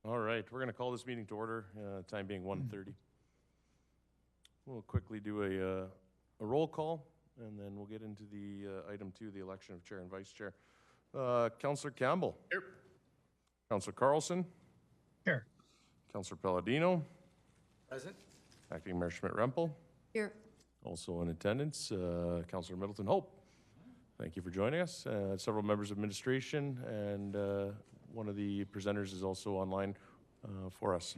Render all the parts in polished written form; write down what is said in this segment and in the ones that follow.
All right, we're going to call this meeting to order, time being 1:30. We'll quickly do a roll call, and then we'll get into the item 2, the election of chair and vice chair. Councillor Campbell. Here. Councillor Carlson. Here. Councillor Palladino. Present. Acting Mayor Schmidt-Rempel. Here. Also in attendance, Councillor Middleton Hope. Thank you for joining us. Several members of administration, and one of the presenters is also online for us.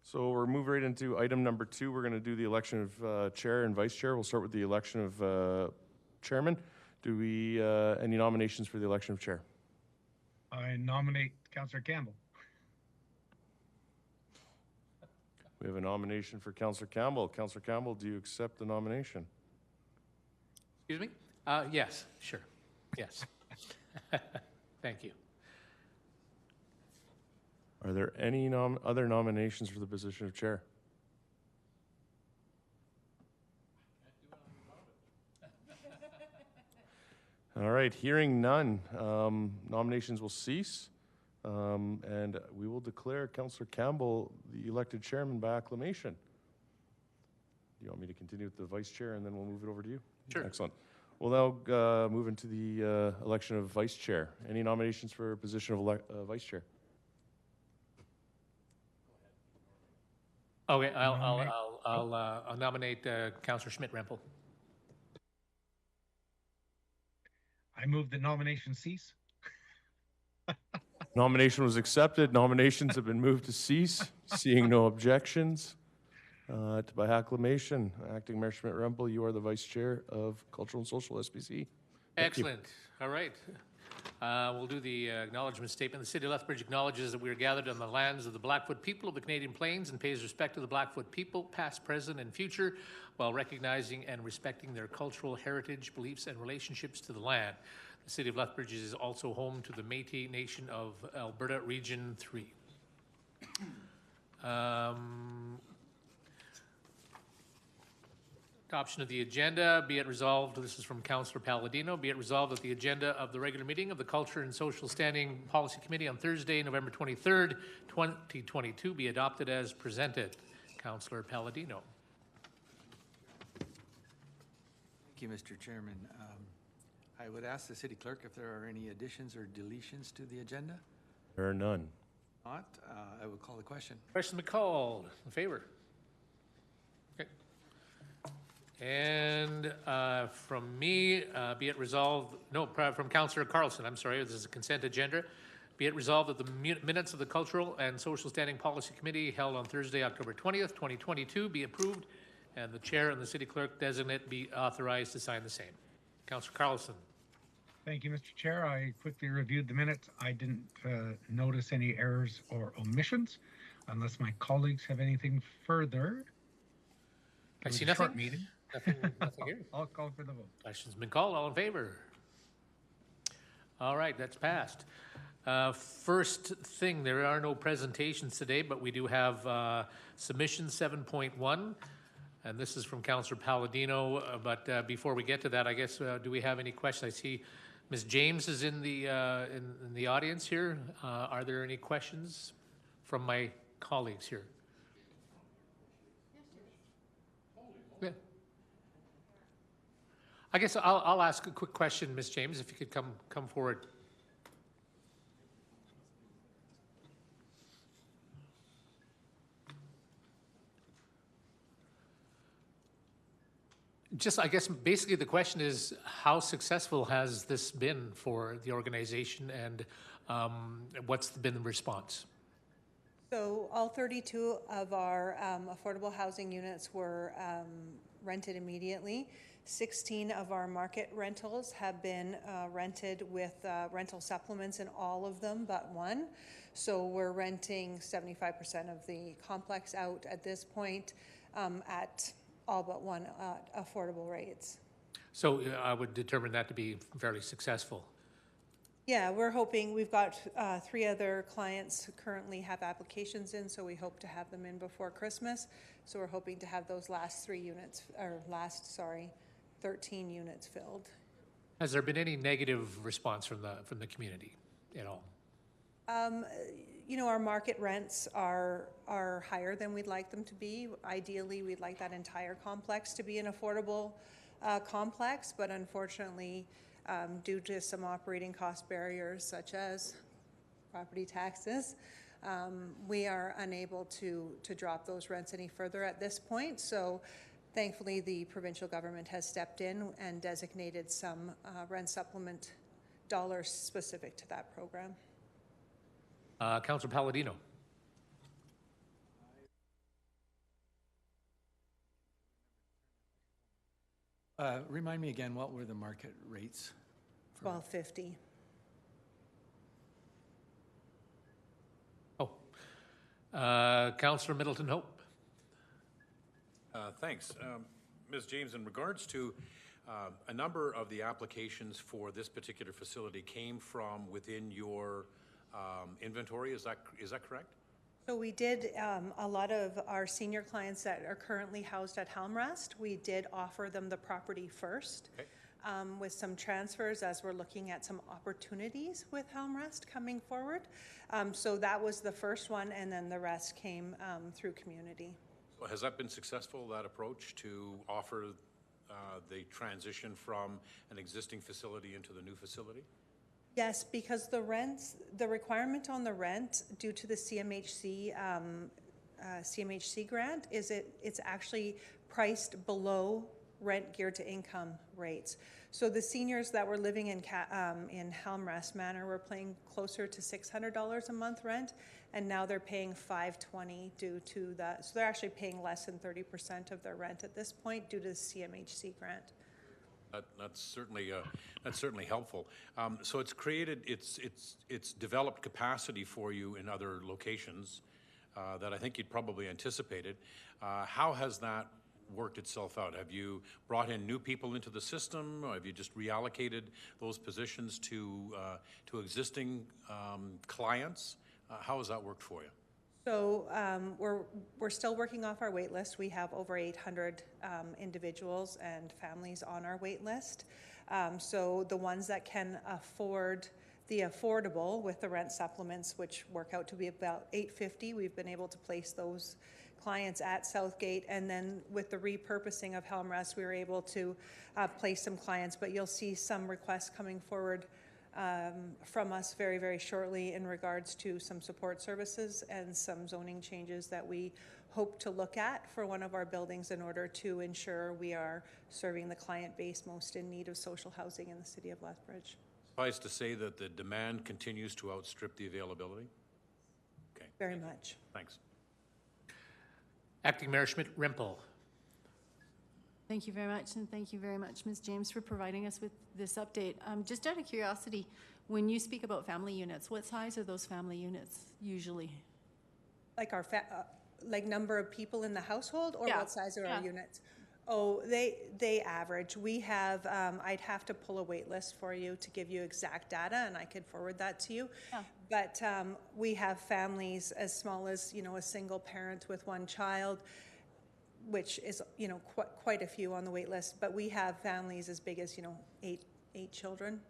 So we're moving right into item number 2. We're going to do the election of chair and vice chair. We'll start with the election of chairman. Do we, any nominations for the election of chair? I nominate Councillor Campbell. We have a nomination for Councillor Campbell. Councillor Campbell, do you accept the nomination? Excuse me? Yes, sure. Yes. Thank you. Are there any other nominations for the position of chair? All right, hearing none, nominations will cease, and we will declare Councillor Campbell the elected chairman by acclamation. Do you want me to continue with the vice chair, and then we'll move it over to you? Sure. Excellent. We'll now move into the election of vice chair. Any nominations for a position of vice chair? Okay, I'll nominate Councillor Schmidt-Rempel. I move the nomination cease. Nomination was accepted. Nominations have been moved to cease. Seeing no objections, by acclamation, Acting Mayor Schmidt-Rempel, you are the Vice Chair of Cultural and Social SPC. Excellent. All right. We'll do the acknowledgement statement. The City of Lethbridge acknowledges that we are gathered on the lands of the Blackfoot people of the Canadian Plains and pays respect to the Blackfoot people, past, present, and future, while recognizing and respecting their cultural heritage, beliefs, and relationships to the land. The City of Lethbridge is also home to the Métis Nation of Alberta Region 3. Adoption of the agenda. Be it resolved, this is from Councillor Palladino, be it resolved that the agenda of the regular meeting of the Culture and Social Standing Policy Committee on Thursday, November 23rd, 2022 be adopted as presented. Councillor Palladino. Thank you, Mr. Chairman. I would ask the city clerk if there are any additions or deletions to the agenda. There are none. Not, I will call the question. Question be called. In favor? Okay. And from me, be it resolved, no, from Councillor Carlson, I'm sorry, this is a consent agenda. Be it resolved that the minutes of the Cultural and Social Standing Policy Committee held on Thursday, October 20th, 2022 be approved, and the chair and the city clerk designate be authorized to sign the same. Councillor Carlson. Thank you, Mr. Chair. I quickly reviewed the minutes. I didn't notice any errors or omissions, unless my colleagues have anything further. I see It was a short nothing. meeting. Nothing here. I'll call for the vote. Question's been called. All in favor? All right, that's passed. First thing, there are no presentations today, but we do have submission 7.1, and this is from Councillor Palladino. But before we get to that, I guess, do we have any questions? I see Ms. James is in the audience here. Are there any questions from my colleagues here? Yeah. I guess I'll ask a quick question, Ms. James, if you could come forward. Just, I guess, basically the question is, how successful has this been for the organization, and what's been the response? So all 32 of our affordable housing units were rented immediately. 16 of our market rentals have been rented with rental supplements in all of them but one. So we're renting 75% of the complex out at this point at all but one affordable rates. So I would determine that to be fairly successful. Yeah, we're hoping. We've got 3 other clients who currently have applications in, so we hope to have them in before Christmas. So we're hoping to have those last 13 units filled. Has there been any negative response from the community at all? you know, our market rents are higher than we'd like them to be. Ideally, we'd like that entire complex to be an affordable complex, but unfortunately, due to some operating cost barriers such as property taxes, we are unable to drop those rents any further at this point. So thankfully, the provincial government has stepped in and designated some rent supplement dollars specific to that program. Councilor Palladino. Remind me again, what were the market rates? $12.50. Councilor Middleton Hope. Thanks. Ms. James, in regards to a number of the applications for this particular facility came from within your inventory, is that correct? So we did, a lot of our senior clients that are currently housed at Helmrest, we did offer them the property first. Okay. With some transfers as we're looking at some opportunities with Helmrest coming forward. So that was the first one, and then the rest came through community. So has that been successful, that approach to offer the transition from an existing facility into the new facility? Yes, because the rents, the requirement on the rent due to the CMHC grant is it's actually priced below rent geared to income rates. So the seniors that were living in Helmrest Manor were paying closer to $600 a month rent, and now they're paying $520 due to that. So they're actually paying less than 30% of their rent at this point due to the CMHC grant. That's certainly helpful. So it's created, it's developed capacity for you in other locations that I think you'd probably anticipated. How has that worked itself out? Have you brought in new people into the system? Or have you just reallocated those positions to existing clients? How has that worked for you? So we're still working off our wait list. We have over 800 individuals and families on our wait list. So the ones that can afford the affordable with the rent supplements, which work out to be about $850, we've been able to place those clients at Southgate, and then with the repurposing of Helmrest, we were able to place some clients, but you'll see some requests coming forward from us very, very shortly in regards to some support services and some zoning changes that we hope to look at for one of our buildings in order to ensure we are serving the client base most in need of social housing in the city of Lethbridge. Suffice to say that the demand continues to outstrip the availability? Okay. Very much. Thanks. Acting Mayor Schmidt-Rempel. Thank you very much, and thank you very much, Ms. James, for providing us with this update. Just out of curiosity, when you speak about family units, what size are those family units usually? Like our like number of people in the household, or Yeah. what size are Yeah. our units? Oh, they average. We have, I'd have to pull a wait list for you to give you exact data, and I could forward that to you. Yeah. But we have families as small as, you know, a single parent with one child, which is, you know, quite a few on the wait list. But we have families as big as, you know, eight children.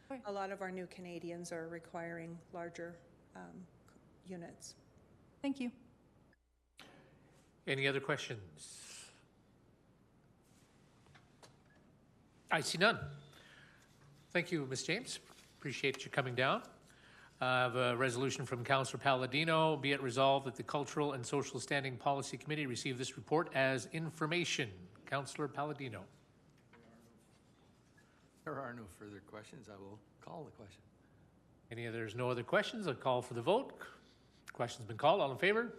Right. A lot of our new Canadians are requiring larger units. Thank you. Any other questions? I see none. Thank you, Ms. James. Appreciate you coming down. I have a resolution from Councillor Palladino. Be it resolved that the Cultural and Social Standing Policy Committee receive this report as information. Councillor Palladino. There are no further questions. I will call the question. There's no other questions. I'll call for the vote. Question's been called. All in favor?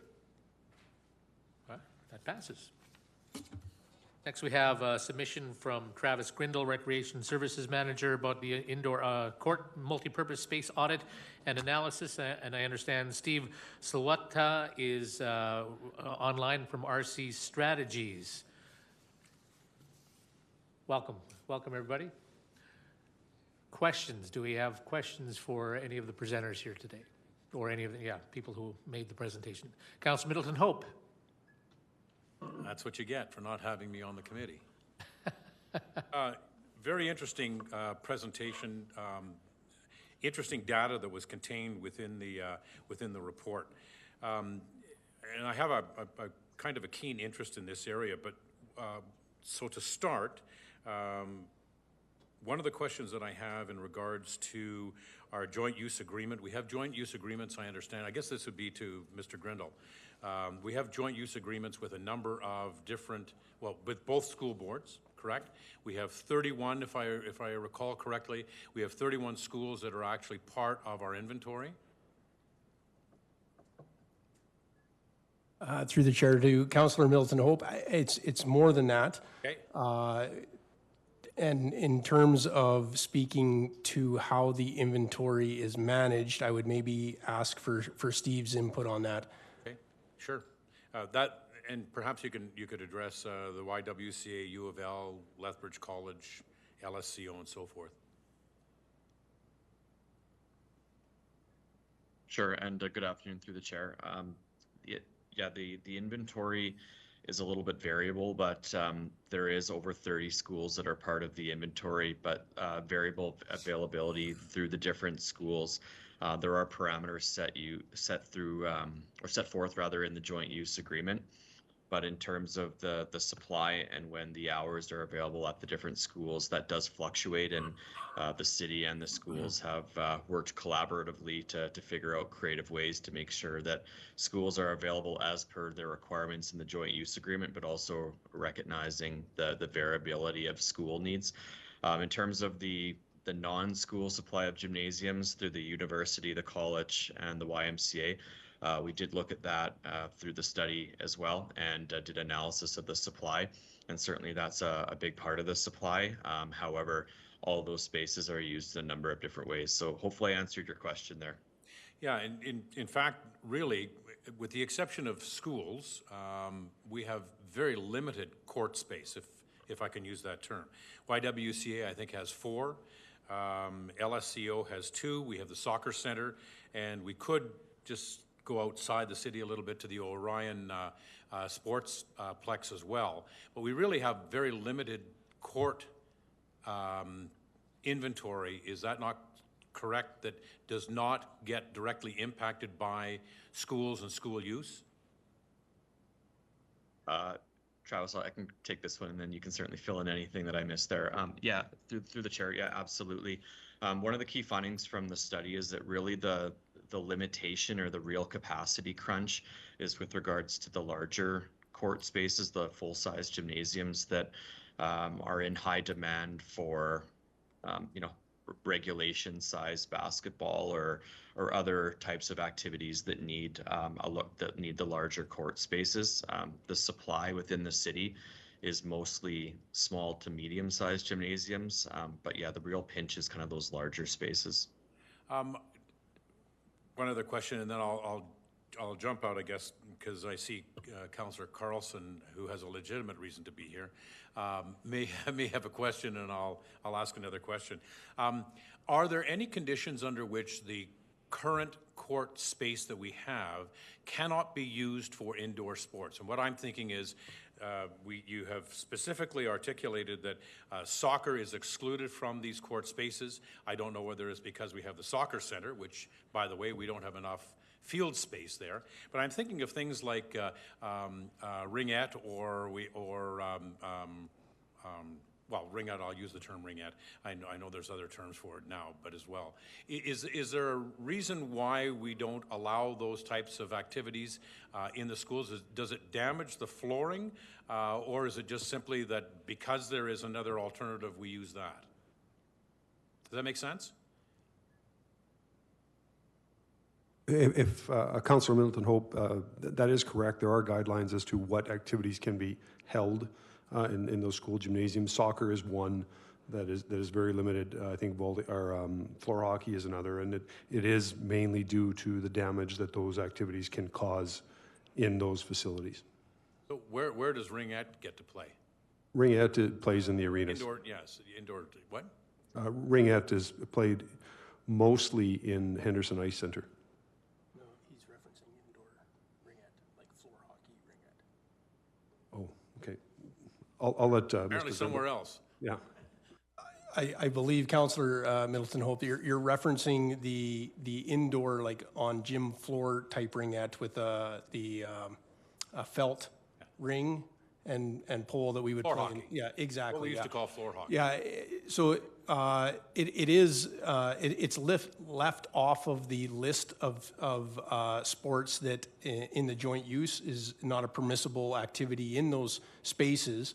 Well, that passes. Next, we have a submission from Travis Grindle, Recreation Services Manager, about the indoor court multipurpose space audit and analysis. And I understand Steve Salwata is online from RC Strategies. Welcome. Welcome, everybody. Questions? Do we have questions for any of the presenters here today? Or any of the people who made the presentation? Councillor Middleton Hope. That's what you get for not having me on the committee. Very interesting presentation. interesting data that was contained within the report. And I have a kind of a keen interest in this area, but so to start, one of the questions that I have in regards to our joint use agreement, we have joint use agreements, I understand. I guess this would be to Mr. Grindle. We have joint use agreements with a number of different, well, with both school boards, correct? We have 31, if I recall correctly, we have 31 schools that are actually part of our inventory. Through the chair to Councillor Middleton Hope, it's more than that. Okay. And in terms of speaking to how the inventory is managed, I would maybe ask for Steve's input on that. Okay, sure. And perhaps you could address the YWCA, U of L, Lethbridge College, LSCO, and so forth. Sure, and good afternoon through the chair. The inventory is a little bit variable, but there is over 30 schools that are part of the inventory, but variable availability through the different schools. There are parameters set forth in the joint use agreement. But in terms of the supply and when the hours are available at the different schools, that does fluctuate, and the city and the schools have worked collaboratively to figure out creative ways to make sure that schools are available as per their requirements in the joint use agreement, but also recognizing the variability of school needs. In terms of the non-school supply of gymnasiums through the university, the college, and the YMCA, we did look at that through the study as well, and did analysis of the supply, and certainly that's a big part of the supply. However, all of those spaces are used in a number of different ways. So hopefully I answered your question there. Yeah, and in fact, really, with the exception of schools, we have very limited court space, if I can use that term. YWCA, I think, has 4. LSCO has 2. We have the soccer center, and we could just go outside the city a little bit to the Orion Sports Plex as well. But we really have very limited court inventory. Is that not correct? That does not get directly impacted by schools and school use? Travis, I can take this one, and then you can certainly fill in anything that I missed there. Yeah, through the chair, yeah, absolutely. One of the key findings from the study is that really the limitation or the real capacity crunch is with regards to the larger court spaces, the full-size gymnasiums that are in high demand for, regulation size basketball or other types of activities that need the larger court spaces. The supply within the city is mostly small to medium-sized gymnasiums, but yeah, the real pinch is kind of those larger spaces. One other question, and then I'll jump out, I guess, because I see Councillor Carlson, who has a legitimate reason to be here, may have a question, and I'll ask another question. Are there any conditions under which the current court space that we have cannot be used for indoor sports? And what I'm thinking is, you have specifically articulated that soccer is excluded from these court spaces. I don't know whether it's because we have the soccer center, which, by the way, we don't have enough field space there. But I'm thinking of things like ringette ringette, I'll use the term ringette. I know there's other terms for it now, but as well. Is there a reason why we don't allow those types of activities in the schools? Does it damage the flooring, or is it just simply that because there is another alternative, we use that? Does that make sense? If Councillor Middleton Hope, that is correct. There are guidelines as to what activities can be held in those school gymnasiums. Soccer is one that is very limited. I think floor hockey is another, and it is mainly due to the damage that those activities can cause in those facilities. So where does ringette get to play? Ringette plays in the arenas. Indoor, yes. Indoor, what? Ringette is played mostly in Henderson Ice Centre. No, he's referencing indoor ringette, like floor hockey ringette. Oh, okay. I'll let Apparently Mr. somewhere else. Yeah. I believe, Councillor Middleton Hope, you're referencing the indoor, like on gym floor type ringette with the felt ring and pole that we would Floor play hockey. in. Yeah, exactly. What we used yeah. to call floor hockey. Yeah, so it's left off of the list of sports that in the joint use is not a permissible activity in those spaces.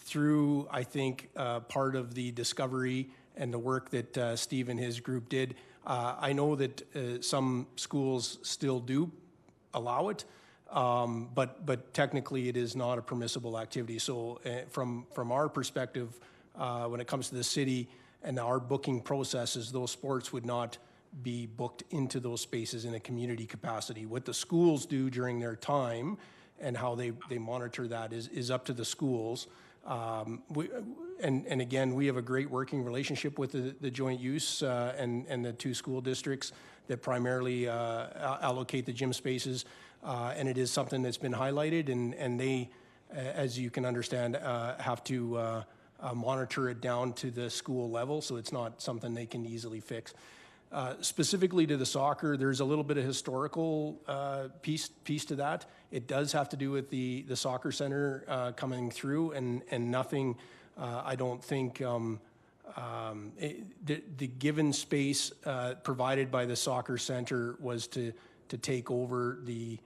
Through, I think, part of the discovery and the work that Steve and his group did, I know that some schools still do allow it, but technically it is not a permissible activity. So from our perspective, when it comes to the city and our booking processes, those sports would not be booked into those spaces in a community capacity. What the schools do during their time and how they monitor that is up to the schools. And again, we have a great working relationship with the joint use and the two school districts that primarily allocate the gym spaces. And it is something that's been highlighted, and they, as you can understand, have to monitor it down to the school level, so it's not something they can easily fix. Specifically to the soccer, there's a little bit of historical piece to that. It does have to do with the soccer center coming through, and nothing, I don't think, the given space provided by the soccer center was to take over the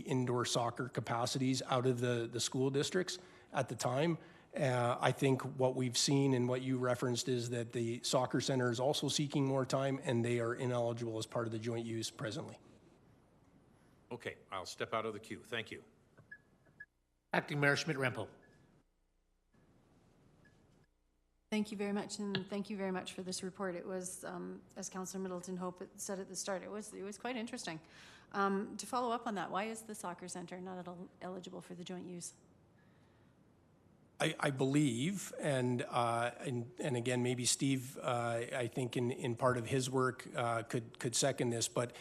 indoor soccer capacities out of the school districts at the time. I think what we've seen and what you referenced is that the soccer center is also seeking more time, and they are ineligible as part of the joint use presently. Okay, I'll step out of the queue. Thank you. Acting Mayor Schmidt-Rempel. Thank you very much, and thank you very much for this report. It was, as Councillor Middleton Hope said at the start, it was quite interesting. To follow up on that, why is the soccer center not eligible for the joint use? I believe, and again, maybe Steve, I think in part of his work could second this, but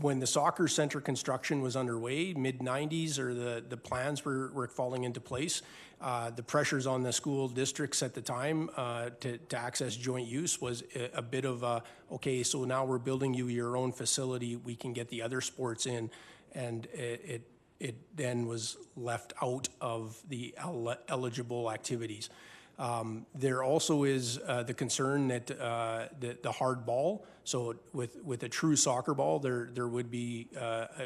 when the soccer center construction was underway, mid-90s, or the plans were falling into place, the pressures on the school districts at the time to access joint use was a bit of a, okay, so now we're building you your own facility, we can get the other sports in, and it then was left out of the eligible activities. There also is the concern that the hard ball, so with a true soccer ball, there would be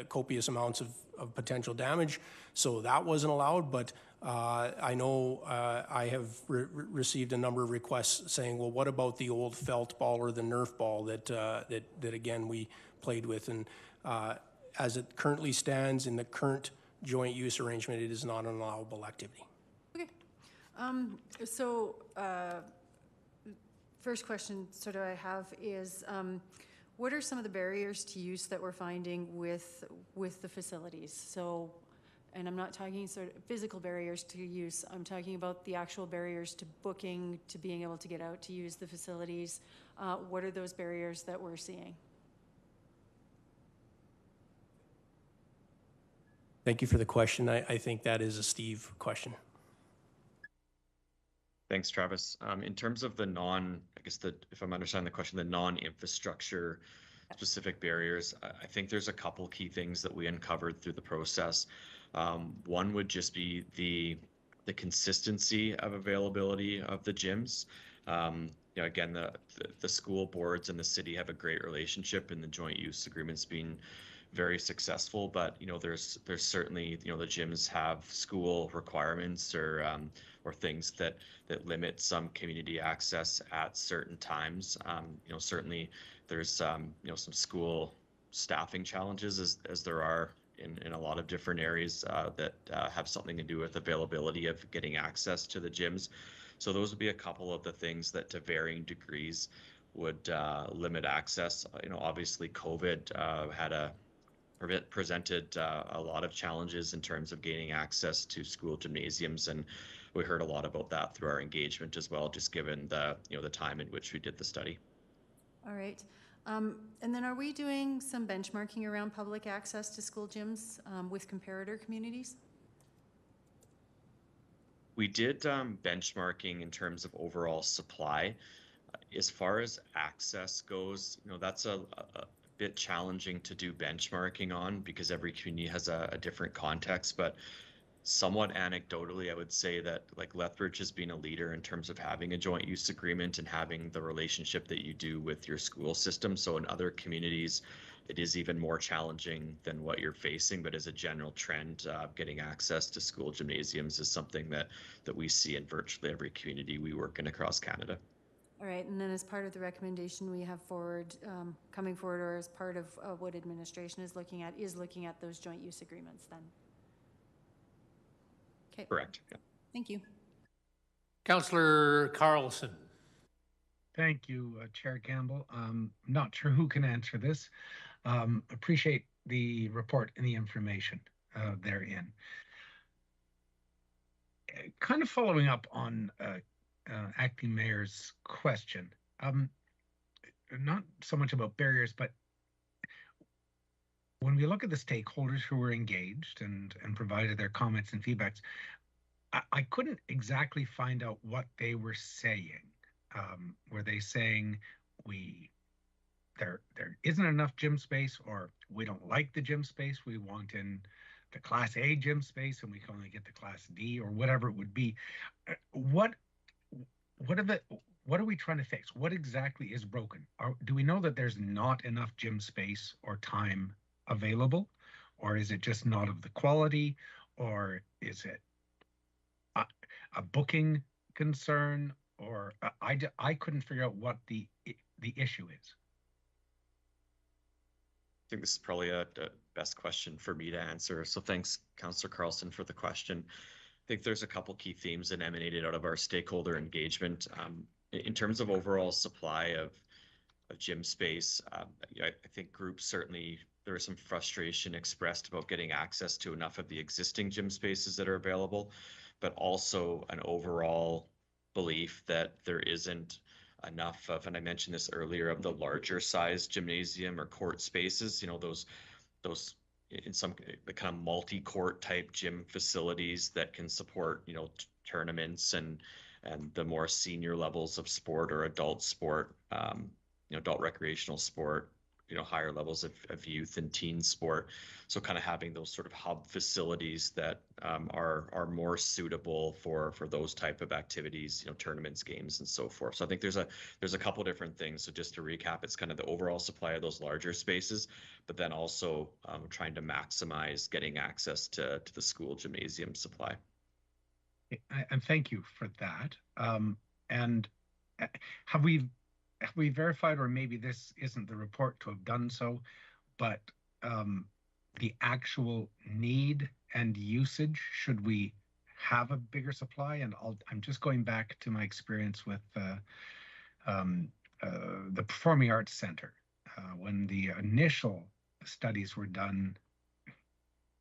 copious amounts of potential damage, so that wasn't allowed, but I know I have received a number of requests saying, well, what about the old felt ball or the Nerf ball that again we played with, and as it currently stands in the current joint use arrangement, it is not an allowable activity. Okay. First question sort of I have is, what are some of the barriers to use that we're finding with the facilities? So, and I'm not talking sort of physical barriers to use, I'm talking about the actual barriers to booking, to being able to get out to use the facilities. What are those barriers that we're seeing? Thank you for the question. I think that is a Steve question. Thanks, Travis. In terms of the if I'm understanding the question, the non-infrastructure specific barriers, I think there's a couple key things that we uncovered through the process. One would just be the consistency of availability of the gyms. Again, the school boards and the city have a great relationship, and the joint use agreement's been very successful, but there's certainly the gyms have school requirements or things that limit some community access at certain times. Certainly there's some school staffing challenges as there are in a lot of different areas that have something to do with availability of getting access to the gyms. So those would be a couple of the things that to varying degrees would limit access. Obviously COVID presented a lot of challenges in terms of gaining access to school gymnasiums, and we heard a lot about that through our engagement as well, just given the time in which we did the study. All right. And then are we doing some benchmarking around public access to school gyms with comparator communities? We did benchmarking in terms of overall supply. As far as access goes, that's a bit challenging to do benchmarking on because every community has a different context. But somewhat anecdotally, I would say that like Lethbridge has been a leader in terms of having a joint use agreement and having the relationship that you do with your school system. So in other communities, it is even more challenging than what you're facing. But as a general trend, getting access to school gymnasiums is something that we see in virtually every community we work in across Canada. All right, and then as part of the recommendation we have forward, coming forward, or as part of what administration is looking at those joint use agreements then? Okay. Correct. Yeah. Thank you. Councillor Carlson. Thank you, Chair Campbell. Not sure who can answer this. Appreciate the report and the information therein. Kind of following up on Acting Mayor's question, not so much about barriers, but when we look at the stakeholders who were engaged and provided their comments and feedbacks, I couldn't exactly find out what they were saying. Were they saying there isn't enough gym space, or we don't like the gym space, we want in the Class A gym space and we can only get the Class D, or whatever it would be? What are we trying to fix? What exactly is broken? Do we know that there's not enough gym space or time available, or is it just not of the quality, or is it a booking concern, or I couldn't figure out what the issue is. I think this is probably a best question for me to answer. So thanks, Councillor Carlson, for the question. I think there's a couple key themes that emanated out of our stakeholder engagement. In terms of overall supply of gym space, I think groups certainly, there was some frustration expressed about getting access to enough of the existing gym spaces that are available, but also an overall belief that there isn't enough of, and I mentioned this earlier, of the larger size gymnasium or court spaces, those in some, the kind of multi-court type gym facilities that can support, tournaments and the more senior levels of sport or adult sport, adult recreational sport, higher levels of youth and teen sport. So kind of having those sort of hub facilities that are more suitable for those type of activities, tournaments, games, and so forth. So I think there's a couple different things. So just to recap, it's kind of the overall supply of those larger spaces, but then also trying to maximize getting access to the school gymnasium supply. And thank you for that. And have we verified, or maybe this isn't the report to have done so, but the actual need and usage, should we have a bigger supply? And I'm just going back to my experience with the Performing Arts Center. When the initial studies were done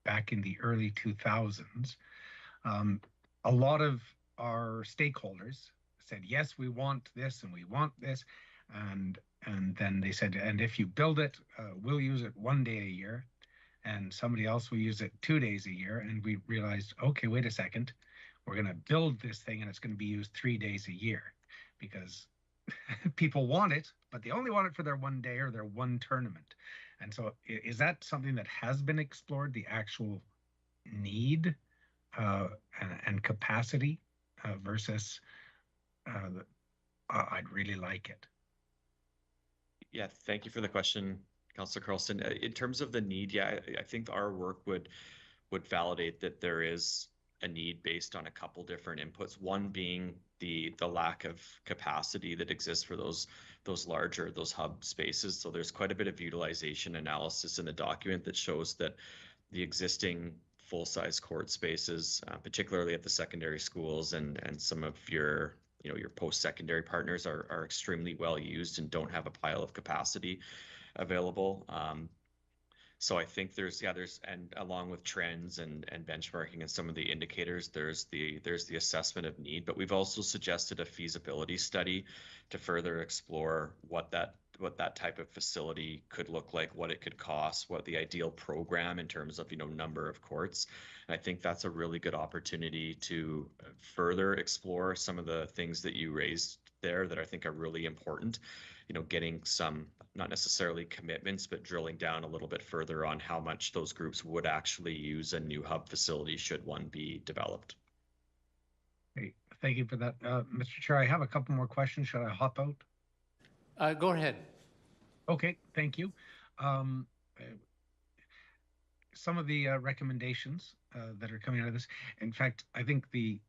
back in the early 2000s, a lot of our stakeholders said, yes, we want this and we want this. And then they said, and if you build it, we'll use it 1 day a year, and somebody else will use it 2 days a year. And we realized, okay, wait a second, we're going to build this thing and it's going to be used 3 days a year, because people want it, but they only want it for their 1 day or their one tournament. And so is that something that has been explored, the actual need and capacity versus I'd really like it? Yeah, thank you for the question, Councillor Carlson. In terms of the need, I think our work would validate that there is a need based on a couple different inputs. One being the lack of capacity that exists for those hub spaces. So there's quite a bit of utilization analysis in the document that shows that the existing full-size court spaces, particularly at the secondary schools and some of your post-secondary partners, are extremely well used and don't have a pile of capacity available. So I think there's and along with trends and benchmarking and some of the indicators, there's the assessment of need, but we've also suggested a feasibility study to further explore what what that type of facility could look like, what it could cost, what the ideal program in terms of, number of courts. And I think that's a really good opportunity to further explore some of the things that you raised there that I think are really important. Getting some, not necessarily commitments, but drilling down a little bit further on how much those groups would actually use a new hub facility should one be developed. Hey, thank you for that. Mr. Chair, I have a couple more questions. Should I hop out? Go ahead. Okay, thank you. Some of the recommendations that are coming out of this, in fact, I think the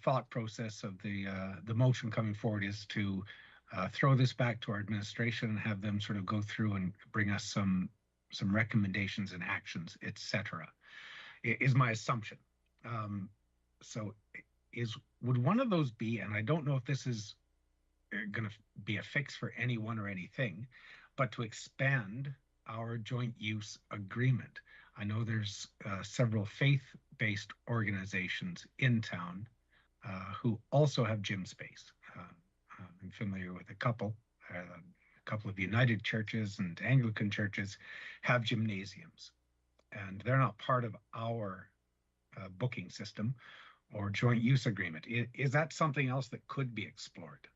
thought process of the motion coming forward is to throw this back to our administration and have them sort of go through and bring us some recommendations and actions, etc. Is my assumption. So would one of those be, and I don't know if this is going to be a fix for anyone or anything, but to expand our joint use agreement. I know there's several faith-based organizations in town who also have gym space. I'm familiar with a couple of United churches and Anglican churches have gymnasiums, and they're not part of our booking system or joint use agreement. Is that something else that could be explored?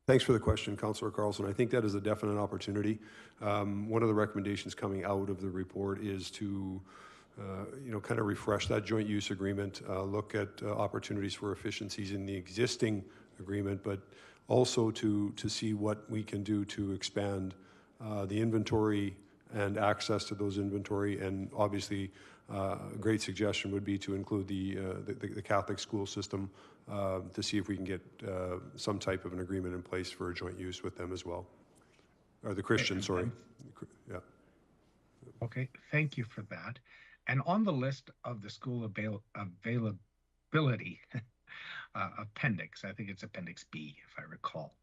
Thanks for the question, Councillor Carlson. I think that is a definite opportunity. One of the recommendations coming out of the report is to kind of refresh that joint use agreement, look at opportunities for efficiencies in the existing agreement, but also to see what we can do to expand the inventory and access to those inventory. And obviously, a great suggestion would be to include the Catholic school system to see if we can get some type of an agreement in place for a joint use with them as well. Or the Christian, sorry. Yeah. Okay, thank you for that. And on the list of the school availability appendix, I think it's Appendix B, if I recall,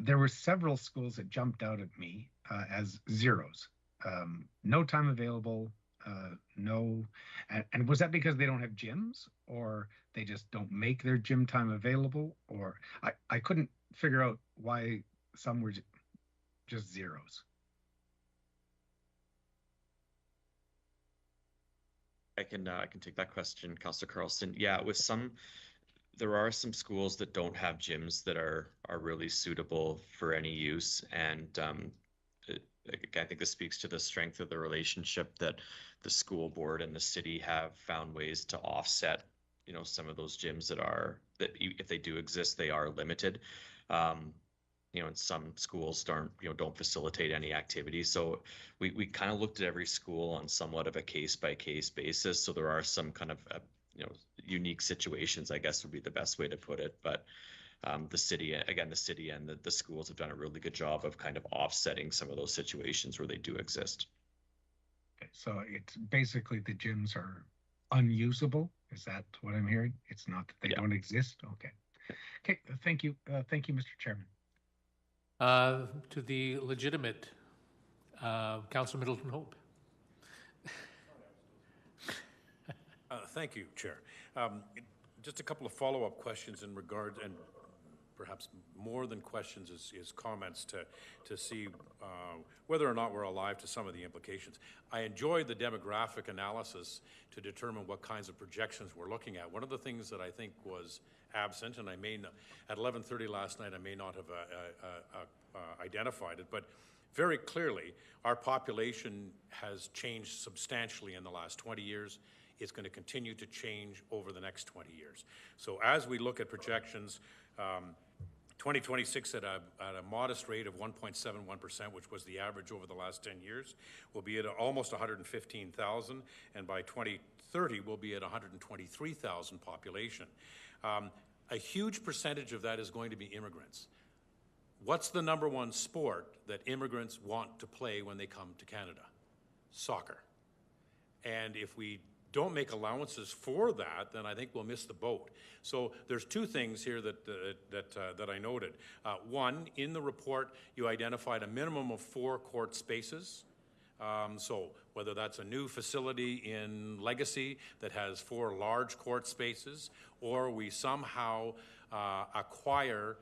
there were several schools that jumped out at me as zeros. No time available, no. And was that because they don't have gyms, or they just don't make their gym time available? Or I couldn't figure out why some were just zeros. I can take that question, Councillor Carlson. Yeah, there are some schools that don't have gyms that are really suitable for any use, and I think this speaks to the strength of the relationship that the school board and the city have found ways to offset, some of those gyms that if they do exist, they are limited. And some schools don't facilitate any activity. So we kind of looked at every school on somewhat of a case-by-case basis. So there are some kind of, unique situations, I guess would be the best way to put it. But the city and the schools have done a really good job of kind of offsetting some of those situations where they do exist. Okay, so it's basically the gyms are unusable. Is that what I'm hearing? It's not that they don't exist? Okay. Okay, thank you. Thank you, Mr. Chairman. To the legitimate Councillor Middleton Hope. Thank you, Chair. Just a couple of follow-up questions in regard, and perhaps more than questions is comments to see whether or not we're alive to some of the implications. I enjoyed the demographic analysis to determine what kinds of projections we're looking at. One of the things that I think was absent, and I may not, at 11:30 last night, I may not have identified it, but very clearly, our population has changed substantially in the last 20 years. It's going to continue to change over the next 20 years. So as we look at projections, 2026 at a modest rate of 1.71%, which was the average over the last 10 years, will be at almost 115,000, and by 2030, we'll be at 123,000 population. A huge percentage of that is going to be immigrants. What's the number one sport that immigrants want to play when they come to Canada? Soccer. And if we don't make allowances for that, then I think we'll miss the boat. So there's two things here that I noted. One, in the report, you identified a minimum of 4 court spaces. So whether that's a new facility in Legacy that has 4 large court spaces, or we somehow acquire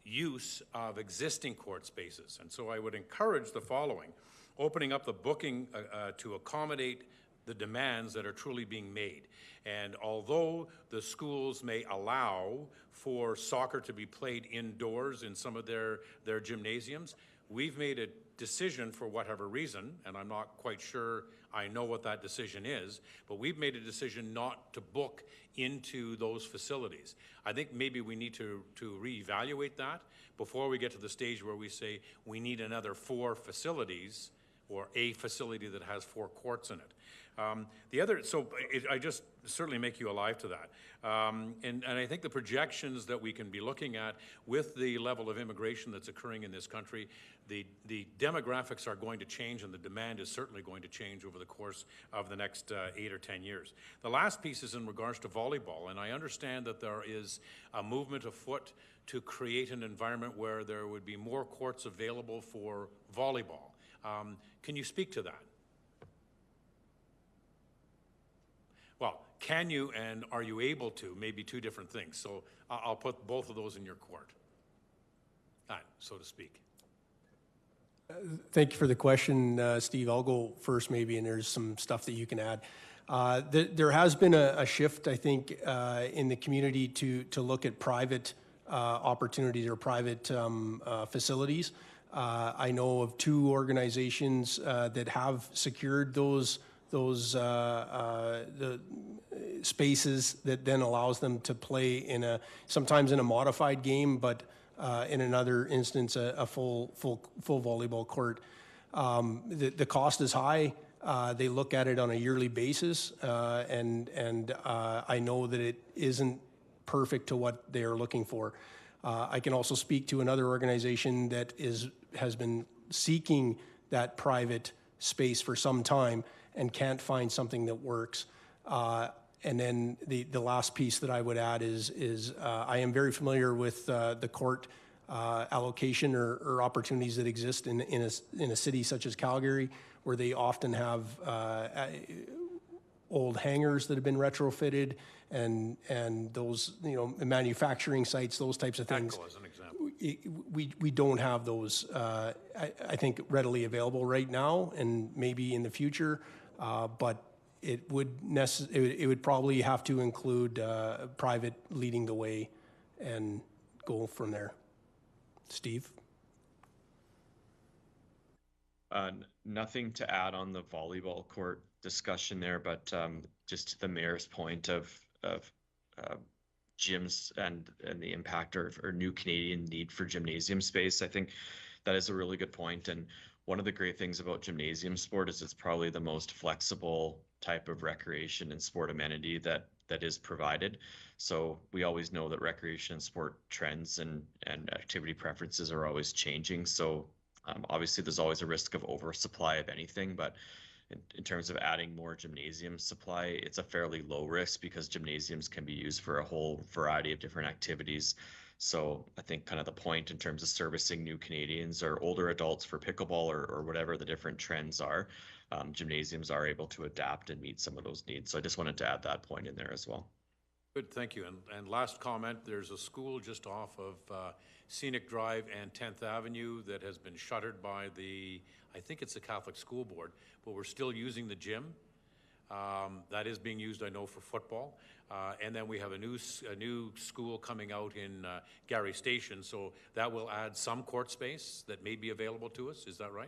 use of existing court spaces. And so I would encourage the following: opening up the booking to accommodate the demands that are truly being made. And although the schools may allow for soccer to be played indoors in some of their gymnasiums, we've made a decision for whatever reason, and I'm not quite sure I know what that decision is, but we've made a decision not to book into those facilities. I think maybe we need to reevaluate that before we get to the stage where we say we need another 4 facilities or a facility that has 4 courts in it. I just certainly make you alive to that. And I think the projections that we can be looking at with the level of immigration that's occurring in this country, the demographics are going to change, and the demand is certainly going to change over the course of the next 8 or 10 years. The last piece is in regards to volleyball, and I understand that there is a movement afoot to create an environment where there would be more courts available for volleyball. Can you speak to that? Well, can you and are you able to? Maybe 2 different things. So I'll put both of those in your court, so to speak. Thank you for the question, Steve. I'll go first maybe, and there's some stuff that you can add. There has been a shift, I think, in the community to look at private opportunities or private facilities. I know of 2 organizations that have secured those the spaces that then allows them to play sometimes in a modified game, but in another instance a full volleyball court. The cost is high. They look at it on a yearly basis, and I know that it isn't perfect to what they are looking for. I can also speak to another organization that has been seeking that private space for some time and can't find something that works. And then the last piece that I would add is I am very familiar with the court allocation or opportunities that exist in a city such as Calgary, where they often have old hangars that have been retrofitted and those manufacturing sites, those types of things. Echo as an example. We don't have those, I think, readily available right now, and maybe in the future, but it would probably have to include private leading the way and go from there. Steve? Nothing to add on the volleyball court discussion there, but just to the mayor's point of gyms and the impact or new Canadian need for gymnasium space. I think that is a really good point. And one of the great things about gymnasium sport is it's probably the most flexible type of recreation and sport amenity that is provided. So we always know that recreation and sport trends and activity preferences are always changing. So obviously there's always a risk of oversupply of anything, but in terms of adding more gymnasium supply, it's a fairly low risk because gymnasiums can be used for a whole variety of different activities. So I think kind of the point in terms of servicing new Canadians or older adults for pickleball or whatever the different trends are, gymnasiums are able to adapt and meet some of those needs. So I just wanted to add that point in there as well. Good, thank you. And last comment, there's a school just off of Scenic Drive and 10th Avenue that has been shuttered by I think it's the Catholic School Board, but we're still using the gym. That is being used, I know, for football. And then we have a new school coming out in Gary Station, so that will add some court space that may be available to us. Is that right?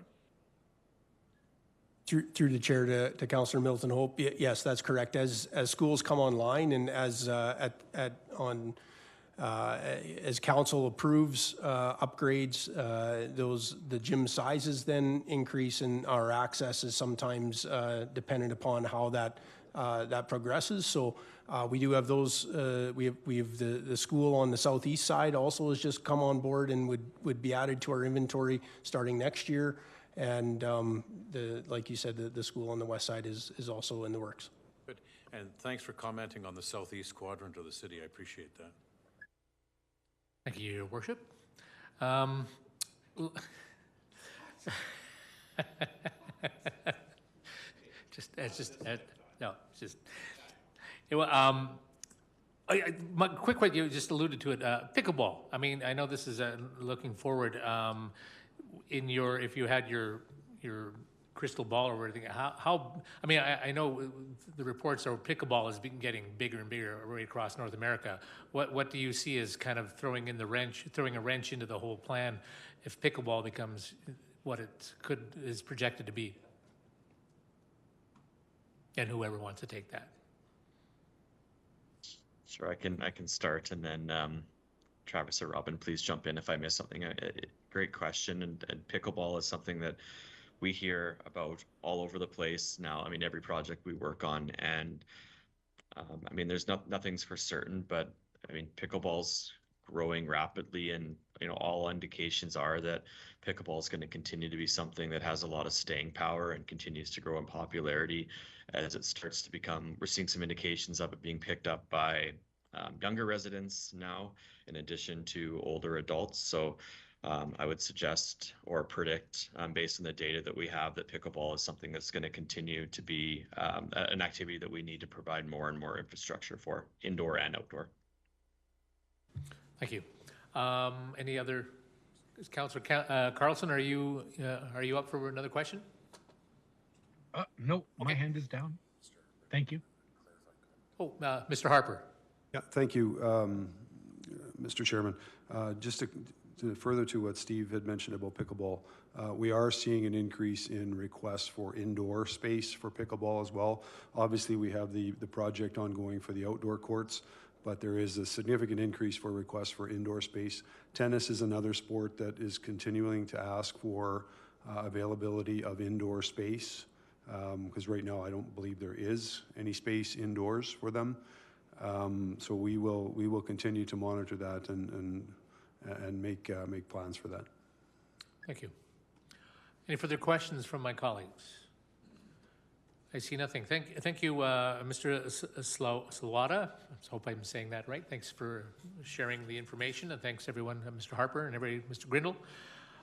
Through the chair to Councillor Milton Hope, yes, that's correct. As schools come online and as council approves upgrades, the gym sizes then increase, and our access is sometimes dependent upon how that progresses. So we do have those. We have the school on the southeast side also has just come on board and would be added to our inventory starting next year. And like you said, the school on the west side is also in the works. Good. And thanks for commenting on the southeast quadrant of the city. I appreciate that. Thank you, Your Worship. My quick question, you just alluded to it, pickleball. I mean, I know this is looking forward. If you had your crystal ball or everything, I mean, I know the reports are pickleball has been getting bigger and bigger right across North America. What do you see as kind of throwing a wrench into the whole plan if pickleball becomes what it is projected to be? And whoever wants to take that. Sure, I can start, and then Travis or Robin, please jump in if I miss something. Great question, and pickleball is something that we hear about all over the place now. I mean, every project we work on, and I mean, there's nothing's for certain, but I mean, pickleball's growing rapidly, and all indications are that pickleball is going to continue to be something that has a lot of staying power and continues to grow in popularity as it starts to become. We're seeing some indications of it being picked up by younger residents now, in addition to older adults. So I would suggest or predict, based on the data that we have, that pickleball is something that's going to continue to be an activity that we need to provide more and more infrastructure for, indoor and outdoor. Thank you. Any other? Councillor Carlson, are you up for another question? No, my hand is down. Thank you. Oh, Mr. Harper. Yeah, thank you, Mr. Chairman. Just to further to what Steve had mentioned about pickleball, we are seeing an increase in requests for indoor space for pickleball as well. Obviously, we have the project ongoing for the outdoor courts, but there is a significant increase for requests for indoor space. Tennis is another sport that is continuing to ask for availability of indoor space, because right now I don't believe there is any space indoors for them. So we will continue to monitor that and make plans for that. Thank you. Any further questions from my colleagues? I see nothing. Thank you, Mr. Slawata. I hope I'm saying that right. Thanks for sharing the information, and thanks everyone, Mr. Harper and Mr. Grindle.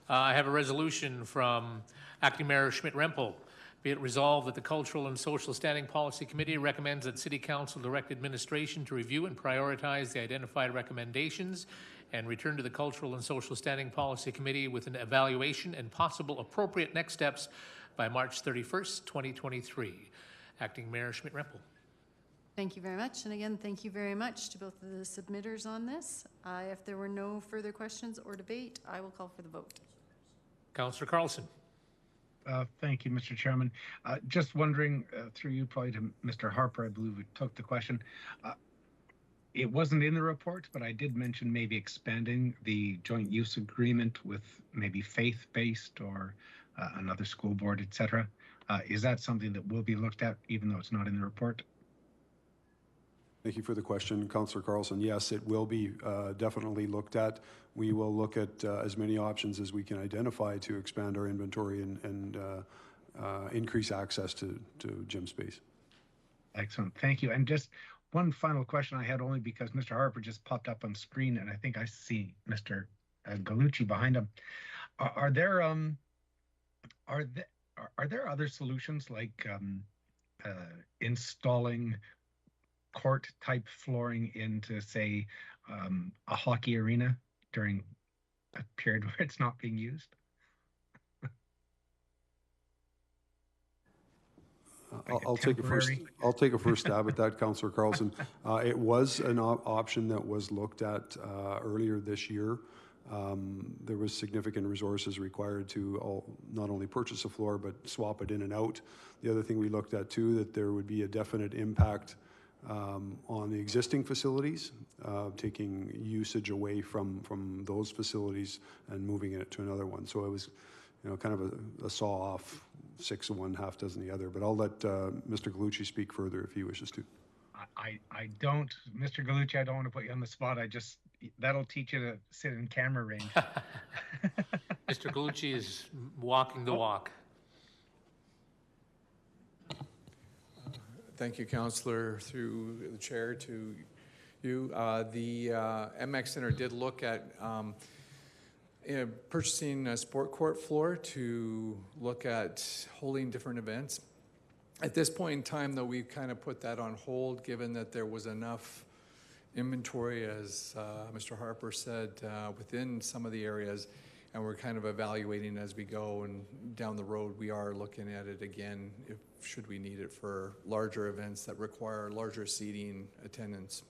I have a resolution from Acting Mayor Schmidt-Rempel. Be it resolved that the Cultural and Social Standing Policy Committee recommends that City Council direct administration to review and prioritize the identified recommendations and return to the Cultural and Social Standing Policy Committee with an evaluation and possible appropriate next steps by March 31st, 2023. Acting Mayor Schmidt-Rempel. Thank you very much. And again, thank you very much to both of the submitters on this. If there were no further questions or debate, I will call for the vote. Councillor Carlson. Thank you, Mr. Chairman. Just wondering, through you probably to Mr. Harper, I believe who took the question. It wasn't in the report, but I did mention maybe expanding the joint use agreement with maybe faith-based or another school board, et cetera. Is that something that will be looked at, even though it's not in the report? Thank you for the question, Councillor Carlson. Yes, it will be definitely looked at. We will look at as many options as we can identify to expand our inventory and increase access to gym space. Excellent, thank you. And just one final question I had, only because Mr. Harper just popped up on screen, and I think I see Mr. Gallucci behind him. Are there other solutions like installing court-type flooring into, say, a hockey arena during a period where it's not being used? I'll take a first stab at that, Councillor Carlson. It was an option that was looked at earlier this year. There was significant resources required to not only purchase a floor but swap it in and out. The other thing we looked at too, that there would be a definite impact on the existing facilities, taking usage away from those facilities and moving it to another one. So it was, kind of a saw-off, 6 of one, half dozen the other. But I'll let Mr. Gallucci speak further if he wishes to. I don't, Mr. Gallucci, I don't want to put you on the spot. That'll teach you to sit in camera range. Mr. Gallucci is walking the walk. Thank you, Councillor, through the chair to you. The MX Center did look at purchasing a sport court floor to look at holding different events. At this point in time, though, we've kind of put that on hold, given that there was enough inventory, as Mr. Harper said, within some of the areas, and we're kind of evaluating as we go, and down the road, we are looking at it again, should we need it for larger events that require larger seating attendance.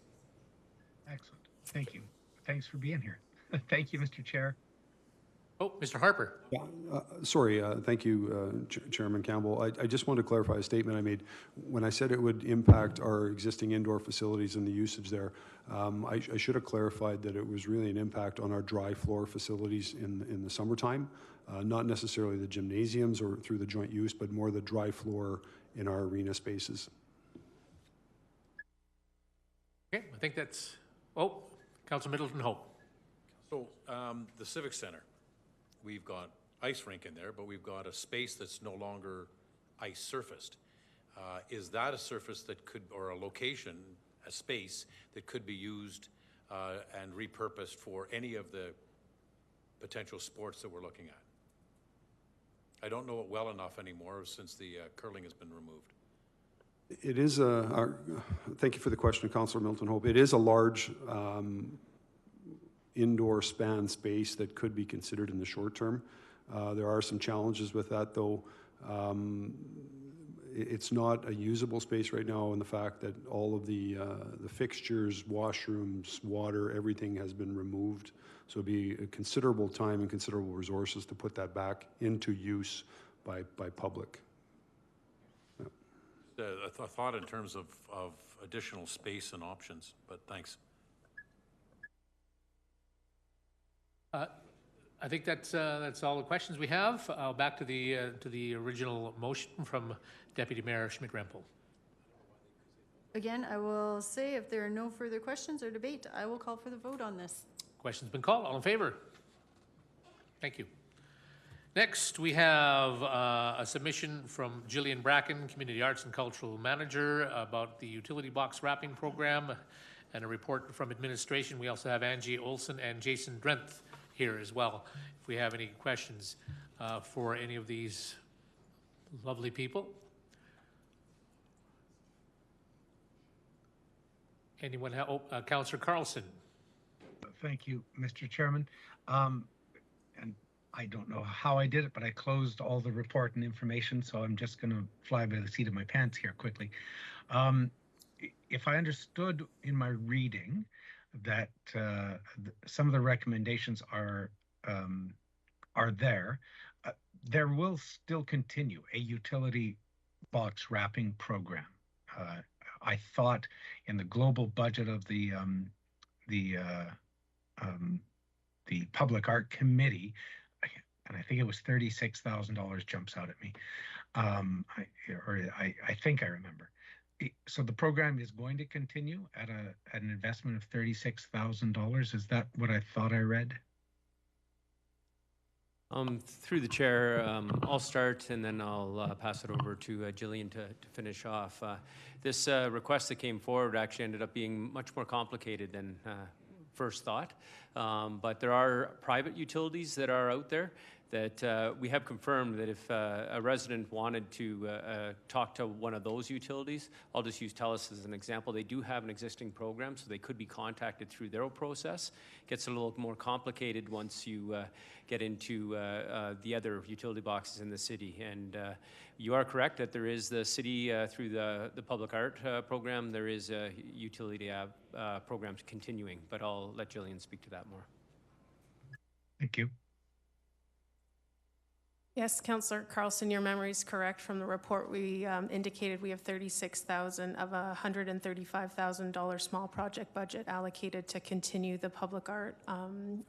Excellent. Thank you. Thanks for being here. Thank you, Mr. Chair. Oh, Mr. Harper. Sorry, thank you, Chairman Campbell. I just want to clarify a statement I made. When I said it would impact our existing indoor facilities and the usage there, I should have clarified that it was really an impact on our dry floor facilities in the summertime, not necessarily the gymnasiums or through the joint use, but more the dry floor in our arena spaces. Okay, I think that's, oh, Councilor Middleton Hope. So the Civic Center, we've got ice rink in there, but we've got a space that's no longer ice surfaced. Is that a surface that could, or a location, a space that could be used and repurposed for any of the potential sports that we're looking at? I don't know it well enough anymore since the curling has been removed. It is thank you for the question, Councillor Milton Hope. It is a large indoor span space that could be considered in the short term. There are some challenges with that, though. It's not a usable space right now in the fact that all of the fixtures, washrooms, water, everything has been removed. So it'd be a considerable time and considerable resources to put that back into use by public. A thought in terms of additional space and options, but thanks. I think that's all the questions we have. Back to the original motion from Deputy Mayor Schmidt-Rempel. Again, I will say if there are no further questions or debate, I will call for the vote on this. Question's been called. All in favor? Thank you. Next, we have a submission from Jillian Bracken, Community Arts and Cultural Manager, about the utility box wrapping program, and a report from administration. We also have Angie Olson and Jason Drenth here as well, if we have any questions for any of these lovely people. Anyone have, Councillor Carlson. Thank you, Mr. Chairman. And I don't know how I did it, but I closed all the report and information, so I'm just going to fly by the seat of my pants here quickly. If I understood in my reading that some of the recommendations are there, there will still continue a utility box wrapping program. I thought in the global budget of the Public Art Committee, and I think it was $36,000 jumps out at me. I think I remember. So the program is going to continue at an investment of $36,000. Is that what I thought I read? Through the chair, I'll start and then I'll pass it over to Jillian to finish off. This request that came forward actually ended up being much more complicated than first thought, but there are private utilities that are out there that we have confirmed that if a resident wanted to talk to one of those utilities, I'll just use TELUS as an example, they do have an existing program, so they could be contacted through their process. It gets a little more complicated once you get into the other utility boxes in the city. And you are correct that there is the city, through the public art program, there is a utility programs continuing, but I'll let Jillian speak to that more. Thank you. Yes, Councillor Carlson, your memory is correct. From the report, we indicated we have $36,000 of a $135,000 small project budget allocated to continue the public art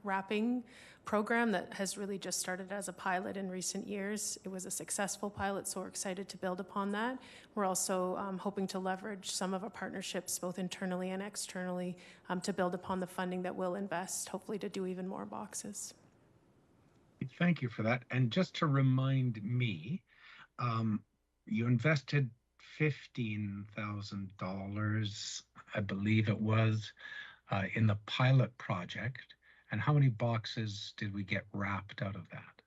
wrapping program that has really just started as a pilot in recent years. It was a successful pilot, so we're excited to build upon that. We're also hoping to leverage some of our partnerships, both internally and externally, to build upon the funding that we'll invest, hopefully to do even more boxes. Thank you for that. And just to remind me, you invested $15,000, I believe it was, in the pilot project. And how many boxes did we get wrapped out of that?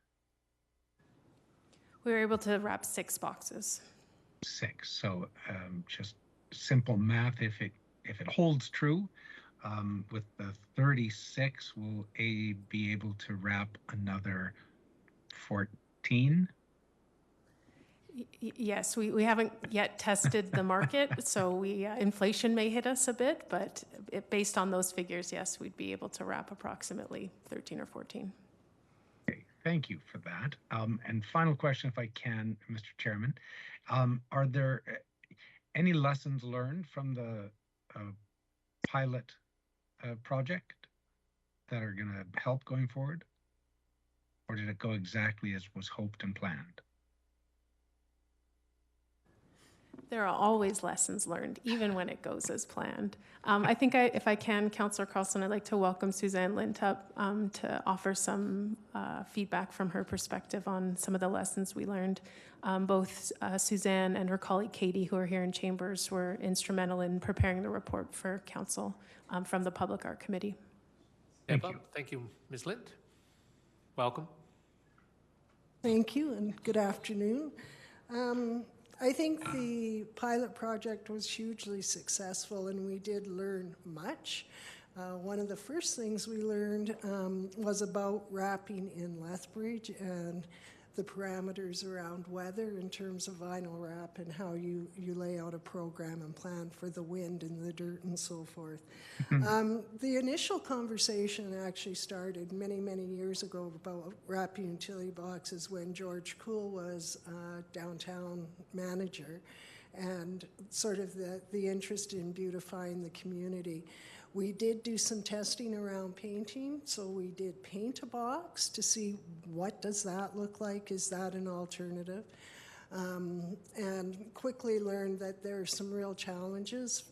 We were able to wrap 6 boxes. 6. So just simple math, if it holds true, with the 36, will A be able to wrap another 14? Yes, we haven't yet tested the market, so inflation may hit us a bit, but based on those figures, yes, we'd be able to wrap approximately 13 or 14. Okay, thank you for that. And final question, if I can, Mr. Chairman. Are there any lessons learned from the pilot project that are going to help going forward? Or did it go exactly as was hoped and planned? There are always lessons learned, even when it goes as planned. I think if I can, Councillor Carlson, I'd like to welcome Suzanne Lintup to offer some feedback from her perspective on some of the lessons we learned. Both Suzanne and her colleague Katie, who are here in Chambers, were instrumental in preparing the report for Council from the Public Art Committee. Thank you, Ms. Lind. Welcome. Thank you, and good afternoon. I think the pilot project was hugely successful, and we did learn much. One of the first things we learned was about wrapping in Lethbridge and the parameters around weather in terms of vinyl wrap and how you lay out a program and plan for the wind and the dirt and so forth. The initial conversation actually started many, many years ago about wrapping utility boxes when George Cool was downtown manager, and sort of the interest in beautifying the community. We did do some testing around painting, so we did paint a box to see what does that look like, is that an alternative? And quickly learned that there are some real challenges,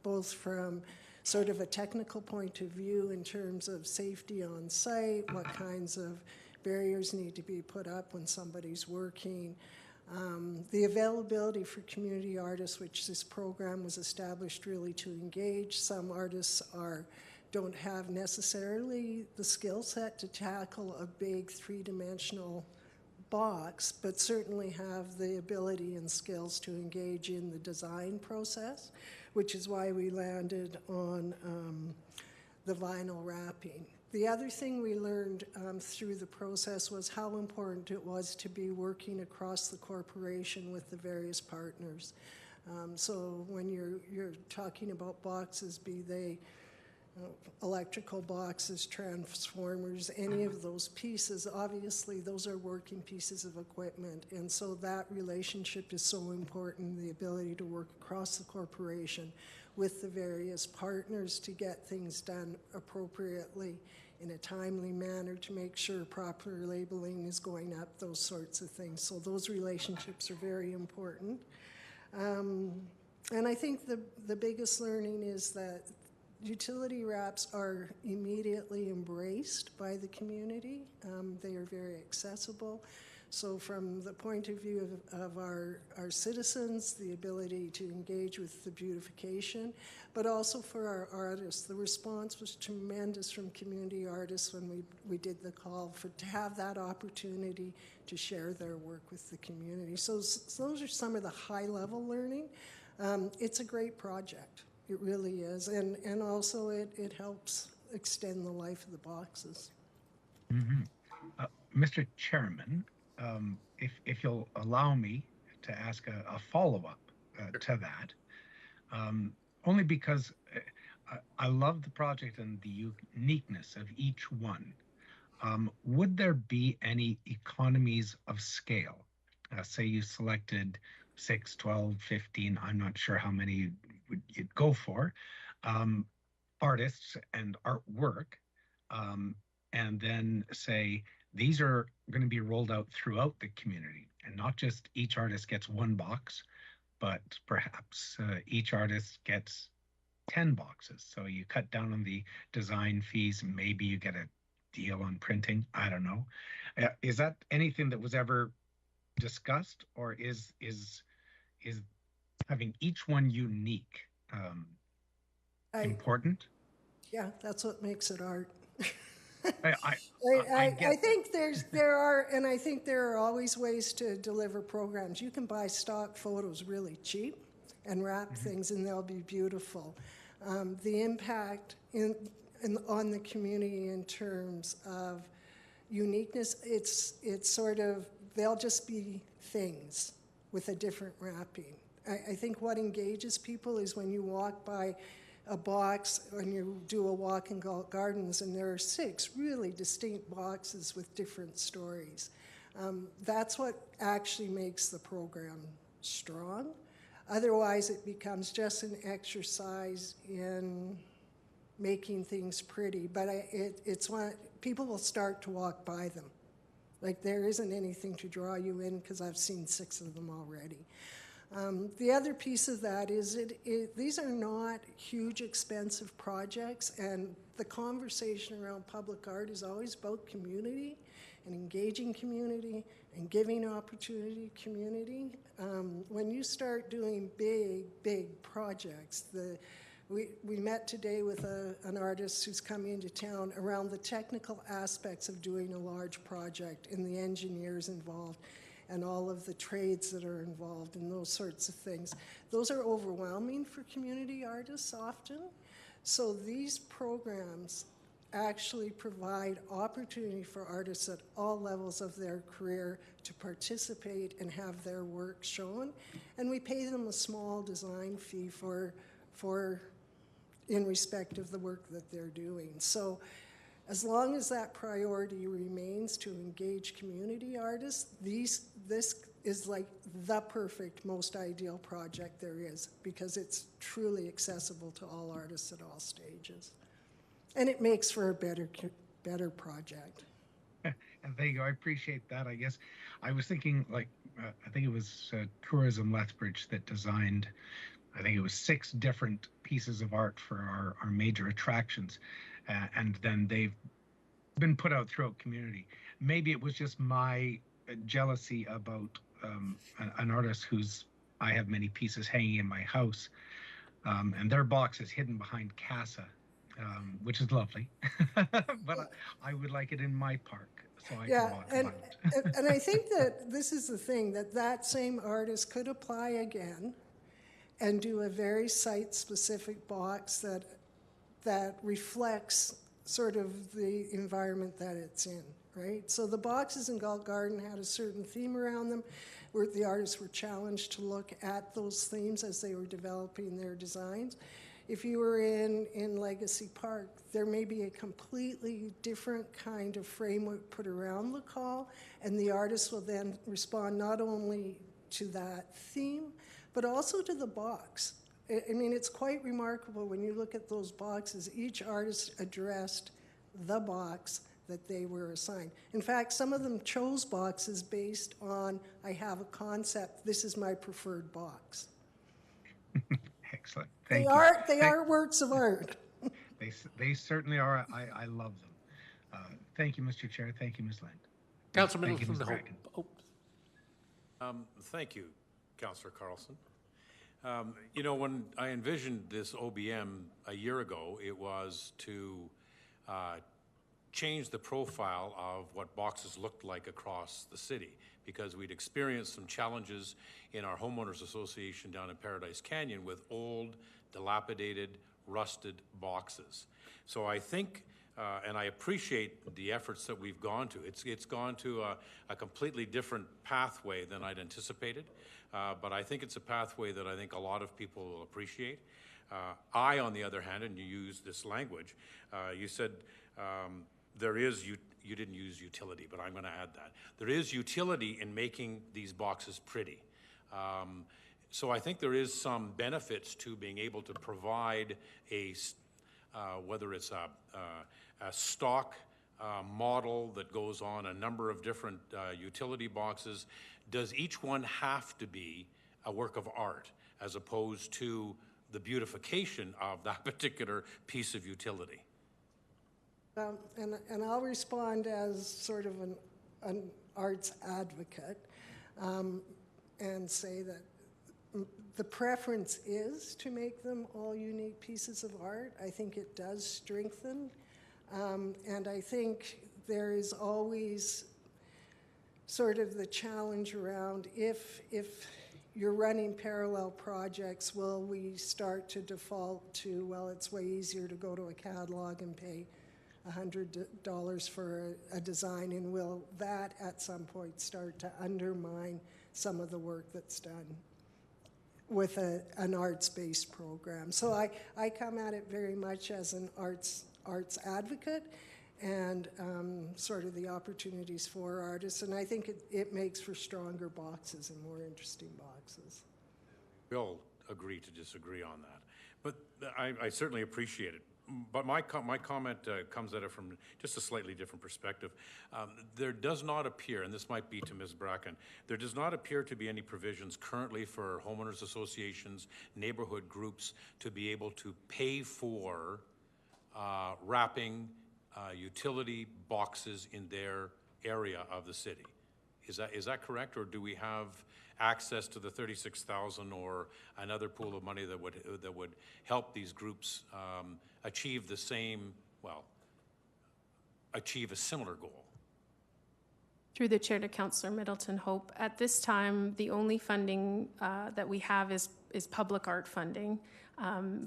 both from sort of a technical point of view in terms of safety on site, what kinds of barriers need to be put up when somebody's working, the availability for community artists, which this program was established really to engage. Some artists don't have necessarily the skill set to tackle a big three-dimensional box, but certainly have the ability and skills to engage in the design process, which is why we landed on the vinyl wrapping. The other thing we learned through the process was how important it was to be working across the corporation with the various partners. So when you're talking about boxes, be they electrical boxes, transformers, any of those pieces, obviously those are working pieces of equipment. And so that relationship is so important, the ability to work across the corporation with the various partners to get things done appropriately in a timely manner, to make sure proper labeling is going up, those sorts of things. So those relationships are very important. And I think the biggest learning is that utility wraps are immediately embraced by the community. They are very accessible. So from the point of view of our citizens, the ability to engage with the beautification, but also for our artists, the response was tremendous from community artists when we did the call to have that opportunity to share their work with the community. So those are some of the high-level learning. It's a great project. It really is. And also it helps extend the life of the boxes. Mr. Chairman, if you'll allow me to ask a follow-up to that, only because I love the project and the uniqueness of each one. Would there be any economies of scale? Say you selected 6, 12, 15, I'm not sure how many you'd go for, artists and artwork, and then say, these are going to be rolled out throughout the community, and not just each artist gets one box, but perhaps each artist gets 10 boxes. So you cut down on the design fees, maybe you get a deal on printing, I don't know. Is that anything that was ever discussed, or is having each one unique important? Yeah, that's what makes it art. I think there are always ways to deliver programs. You can buy stock photos really cheap and wrap things, and they'll be beautiful. the impact on the community in terms of uniqueness, it's sort of, they'll just be things with a different wrapping. I think what engages people is when you walk by a box and you do a walk in Galt Gardens and there are 6 really distinct boxes with different stories. That's what actually makes the program strong. Otherwise, it becomes just an exercise in making things pretty. But it's when people will start to walk by them. Like there isn't anything to draw you in because I've seen 6 of them already. The other piece of that is these are not huge, expensive projects, and the conversation around public art is always about community and engaging community and giving opportunity to community. When you start doing big projects, we met today with an artist who's coming into town around the technical aspects of doing a large project and the engineers involved and all of the trades that are involved and those sorts of things. Those are overwhelming for community artists often. So these programs actually provide opportunity for artists at all levels of their career to participate and have their work shown. And we pay them a small design fee for in respect of the work that they're doing. So as long as that priority remains to engage community artists, this is like the perfect, most ideal project there is because it's truly accessible to all artists at all stages. And it makes for a better project. And there you go. I appreciate that. I guess I was thinking like, I think it was Tourism Lethbridge that designed, I think it was 6 different pieces of art for our major attractions. And then they've been put out throughout community. Maybe it was just my jealousy about an artist I have many pieces hanging in my house. And their box is hidden behind CASA. Which is lovely, but I would like it in my park, so I can walk around. And I think that this is the thing, that same artist could apply again and do a very site-specific box that reflects sort of the environment that it's in, right? So the boxes in Galt Garden had a certain theme around them, where the artists were challenged to look at those themes as they were developing their designs. If you were in Legacy Park, there may be a completely different kind of framework put around the call, and the artist will then respond not only to that theme, but also to the box. I mean, it's quite remarkable when you look at those boxes. Each artist addressed the box that they were assigned. In fact, some of them chose boxes based on, I have a concept, this is my preferred box. Excellent. Thank you. They are works of art. They certainly are. I love them. Thank you, Mr. Chair. Thank you, Ms. Lind. Councillor Middleton from the Hope. Thank you, Councillor Carlson. You know, when I envisioned this OBM a year ago, it was to change the profile of what boxes looked like across the city, because we'd experienced some challenges in our homeowners association down in Paradise Canyon with old, dilapidated, rusted boxes. So I think, and I appreciate the efforts that we've gone to. It's gone to a completely different pathway than I'd anticipated, but I think it's a pathway that I think a lot of people will appreciate. I, on the other hand, and you used this language, you said there is, you didn't use utility, but I'm going to add that. There is utility in making these boxes pretty. So I think there is some benefits to being able to provide whether it's a stock model that goes on a number of different utility boxes. Does each one have to be a work of art as opposed to the beautification of that particular piece of utility? And I'll respond as sort of an arts advocate and say that the preference is to make them all unique pieces of art. I think it does strengthen. And I think there is always sort of the challenge around if you're running parallel projects, will we start to default to, well, it's way easier to go to a catalog and pay $100 for a design, and will that at some point start to undermine some of the work that's done with an arts-based program? So I come at it very much as an arts advocate, and sort of the opportunities for artists, and I think it makes for stronger boxes and more interesting boxes. We'll agree to disagree on that, but I certainly appreciate it. But my comment comes at it from just a slightly different perspective. There does not appear, and this might be to Ms. Bracken, there does not appear to be any provisions currently for homeowners associations, neighborhood groups to be able to pay for wrapping utility boxes in their area of the city. Is that correct, or do we have access to the 36,000 or another pool of money that would help these groups achieve the same, well, achieve a similar goal? Through the chair to Councillor Middleton Hope, at this time, the only funding that we have is public art funding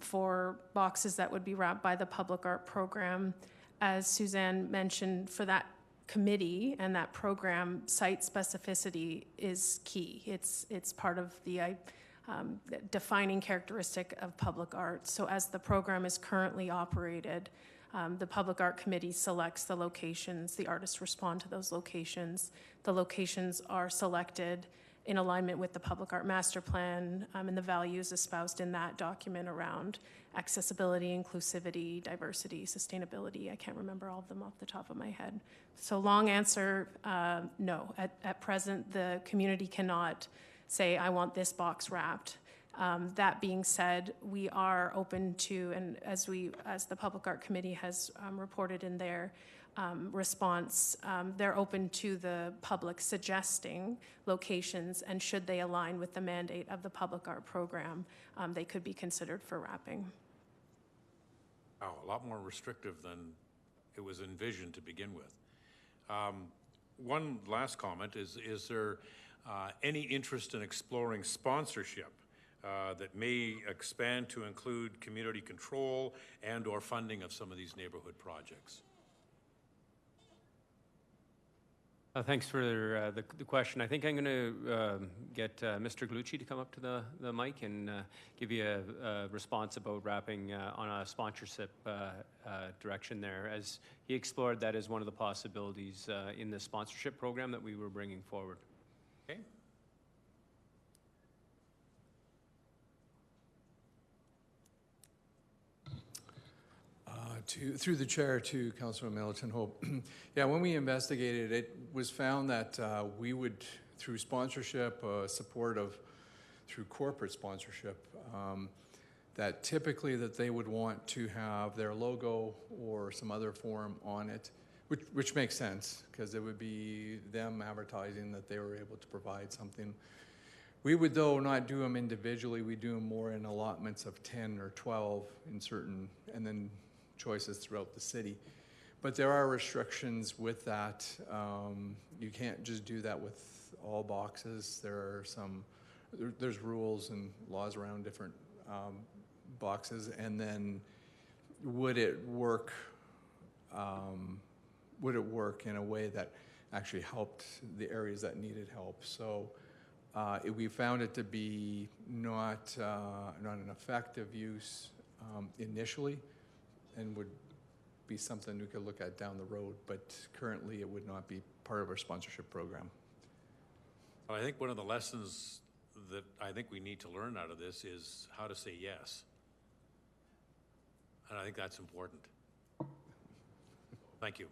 for boxes that would be wrapped by the public art program. As Suzanne mentioned, for that committee and that program, site specificity is key. It's part of the defining characteristic of public art. So as the program is currently operated, the Public Art Committee selects the locations, the artists respond to those locations. The locations are selected in alignment with the Public Art Master Plan and the values espoused in that document around accessibility, inclusivity, diversity, sustainability. I can't remember all of them off the top of my head. So long answer, no. At present, the community cannot say, I want this box wrapped. That being said, we are open to, and as the Public Art Committee has reported in their response, they're open to the public suggesting locations, and should they align with the mandate of the public art program, they could be considered for wrapping. Wow, a lot more restrictive than it was envisioned to begin with. One last comment is there any interest in exploring sponsorship that may expand to include community control and or funding of some of these neighborhood projects? Thanks for the question. I think I'm going to get Mr. Gallucci to come up to the mic and give you a response about wrapping on a sponsorship direction there. As he explored, that is one of the possibilities in the sponsorship program that we were bringing forward. Okay. Through the chair to Councilor Middleton Hope. Yeah, when we investigated, it was found that we would, through sponsorship, through corporate sponsorship, that typically that they would want to have their logo or some other form on it, which makes sense, because it would be them advertising that they were able to provide something. We would, though, not do them individually. We do them more in allotments of 10 or 12 in certain, and then choices throughout the city. But there are restrictions with that. You can't just do that with all boxes. There's rules and laws around different boxes. And then would it work in a way that actually helped the areas that needed help? So we found it to be not an effective use initially, and would be something we could look at down the road, but currently it would not be part of our sponsorship program. I think one of the lessons that I think we need to learn out of this is how to say yes. And I think that's important. Thank you.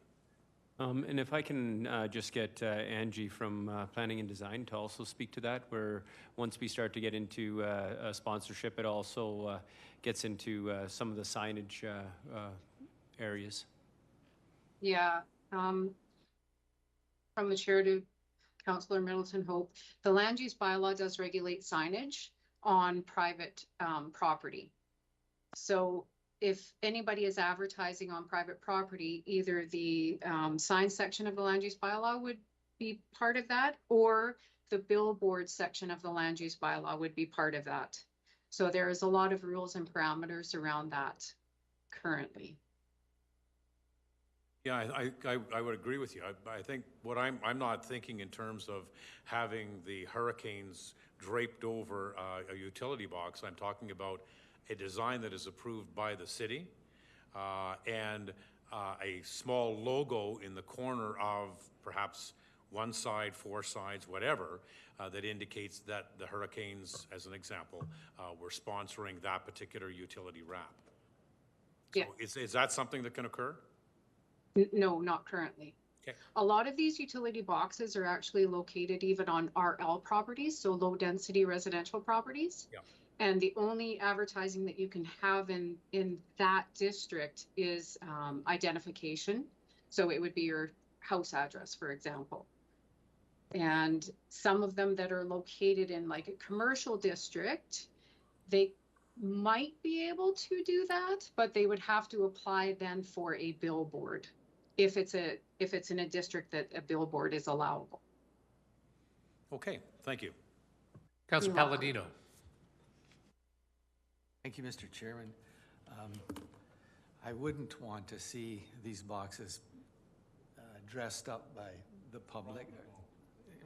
And if I can just get Angie from Planning and Design to also speak to that, where once we start to get into sponsorship, it also gets into some of the signage areas. Yeah. From the chair to Councillor Middleton Hope, the land use bylaw does regulate signage on private property. So if anybody is advertising on private property, either the sign section of the land use bylaw would be part of that, or the billboard section of the land use bylaw would be part of that. So there is a lot of rules and parameters around that currently. Yeah, I would agree with you. I think what I'm not thinking in terms of having the hurricanes draped over a utility box. I'm talking about a design that is approved by the city and a small logo in the corner of perhaps one side, four sides, whatever, that indicates that the hurricanes, as an example, were sponsoring that particular utility wrap. So Yeah. is that something that can occur? No, not currently. Okay. A lot of these utility boxes are actually located even on RL properties, so low density residential properties. Yeah. And the only advertising that you can have in that district is identification. So it would be your house address, for example. And some of them that are located in like a commercial district, they might be able to do that, but they would have to apply then for a billboard if it's in a district that a billboard is allowable. Okay, thank you. Councilor Palladino. Thank you, Mr. Chairman. I wouldn't want to see these boxes dressed up by the public.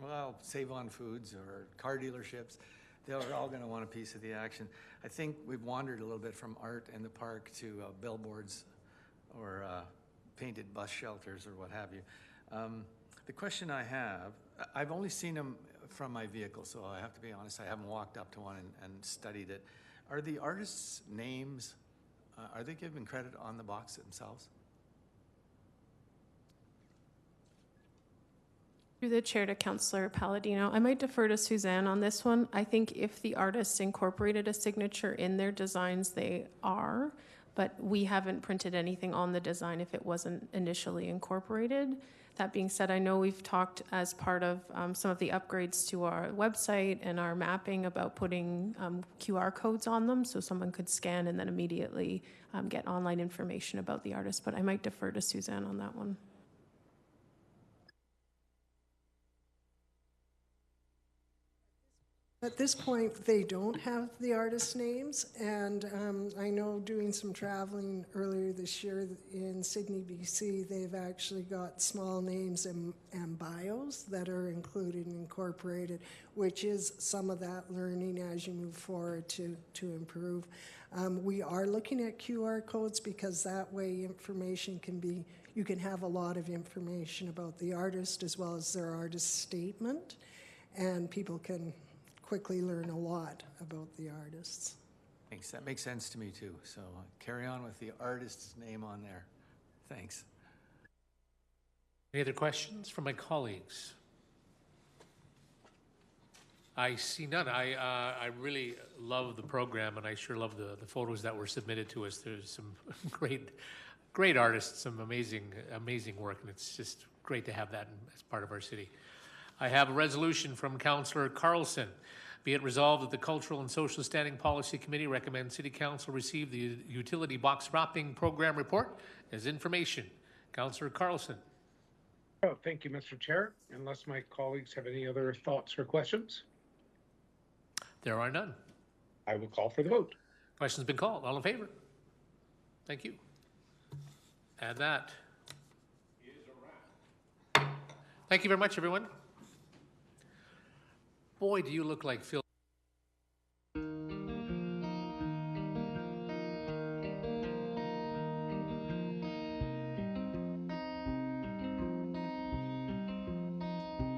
Well, Save On Foods or car dealerships, they're all going to want a piece of the action. I think we've wandered a little bit from art in the park to billboards or painted bus shelters or what have you. The question I have, I've only seen them from my vehicle, so I have to be honest, I haven't walked up to one and studied it. Are the artists' names, are they given credit on the box themselves? Through the chair to Councillor Palladino, I might defer to Suzanne on this one. I think if the artists incorporated a signature in their designs, they are, but we haven't printed anything on the design if it wasn't initially incorporated. That being said, I know we've talked as part of some of the upgrades to our website and our mapping about putting QR codes on them so someone could scan and then immediately get online information about the artist, but I might defer to Suzanne on that one. At this point, they don't have the artist names, and I know doing some traveling earlier this year in Sydney, BC, they've actually got small names and bios that are included and incorporated, which is some of that learning as you move forward to improve. We are looking at QR codes because that way information can be, you can have a lot of information about the artist as well as their artist statement, and people can quickly learn a lot about the artists. Thanks, that makes sense to me too. So carry on with the artist's name on there. Thanks. Any other questions from my colleagues? I see none. I really love the program, and I sure love the photos that were submitted to us. There's some great artists, some amazing work, and it's just great to have that as part of our city. I have a resolution from Councillor Carlson. Be it resolved that the Cultural and Social Standing Policy Committee recommends City Council receive the Utility Box Wrapping Program Report as information. Councillor Carlson. Oh, thank you, Mr. Chair. Unless my colleagues have any other thoughts or questions? There are none. I will call for the vote. Question's been called. All in favor? Thank you. And that is a wrap. Thank you very much, everyone. Boy, do you look like Phil.